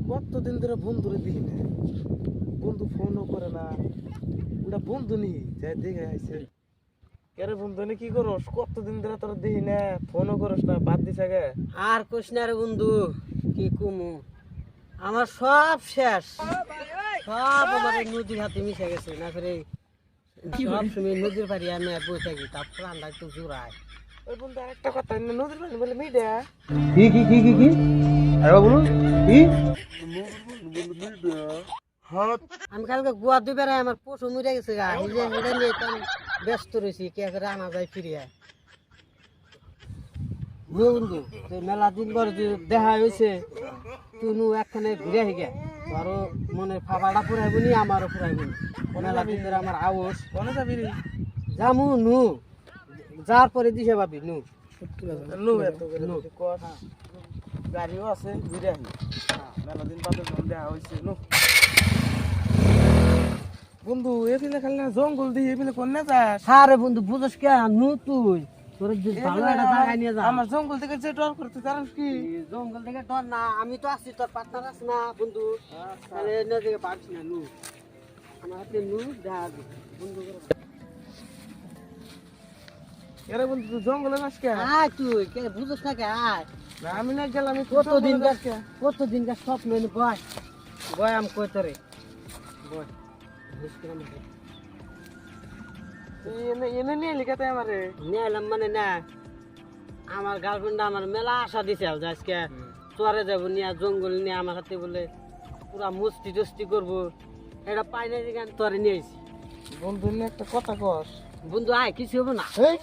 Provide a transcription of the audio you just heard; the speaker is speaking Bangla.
কতদিন ধরে বন্ধুরে দিই না, বন্ধু ফোনও করে না। ওটা বন্ধু নি যাই দেখে আইছে। আরে বন্ধু নি কি করস? কতদিন ধরে তোর দিই না, ফোনও করস না, বাদ দিছে গে। আর কোশ না রে বন্ধু, কি কুমু, আমার সব শেষ, সব আমার এই নদীর হাতে মিশে গেছে না করে। সব সময় নদীর পাড়ি আমি আর বসে থাকি, তার প্রাণটা একটু জোড়ায়। ওই বন্ধু আরেকটা কথা, নদীর পানি বলে মিডিয়া। কি আরে বলুন কি হ্যাঁ আমি কালকে গোয়া দুই বেড়ায় আমার পশু মরে গেছে গা, হিজে হেঁটে নিয়ে তো আমি ব্যস্ত রয়েছি, কে করে আনা যায় ফিরিয়ে। বন্ধু তুই মেলা দিন পর যে দেখা হয়েছে, তুই নু একখানে ঘুরে হিগে, তোরও মনে ফাঁপাটা ফুরাইব নি, আমারও ফুরাইব নি। মেলা দিন ধরে আমার আউস কোনে যাবি রে? যামু নু, যার পরে দিছে ভাবি নু। নো এত করে যদি কর, গাড়িও আছে, ঘুরে আহি। মেলা দিন বাদে যখন দেখা হয়েছে নো। বন্ধু এফিলে খালি না জঙ্গল দিয়ে এফিলে কোন না যাস? সারে বন্ধু বুঝস কে নু তুই, তোর যে ভালো একটা জায়গায় নিয়ে যা। আমার জঙ্গল থেকে যে ডর করতে জানিস কি? এই জঙ্গল থেকে ডর না, আমি তো আছি, তোর পার্টনার আছে না বন্ধু, তাহলে এনে থেকে পারছি না নু, আমার হাতে নু দেখা দে বন্ধু করে। আরে বন্ধু তুই জঙ্গলে যাস কে? আয় তুই কে বুঝস না কে আয়। না আমি না গেলাম, আমি কতদিন গাছ স্বপ্ন এনে বয় বয় আম কই তোরে বয় মুশকিল আমাকে এনে এনে নিয়ে লিখাতে আমারে। নিয়ে এলাম মানে না, আমার গার্লফ্রেন্ড আমার মেলা আশা দিছে যে আজকে চরে যাবো নিয়ে জঙ্গল নিয়ে আমার হাতে বলে পুরা মস্তি টস্তি করবো, এটা পাই না যেখানে তোরে নিয়ে আইছি। বন্ধু নিয়ে একটা কথা কস। বন্ধু আয় কিছু হবো না। এই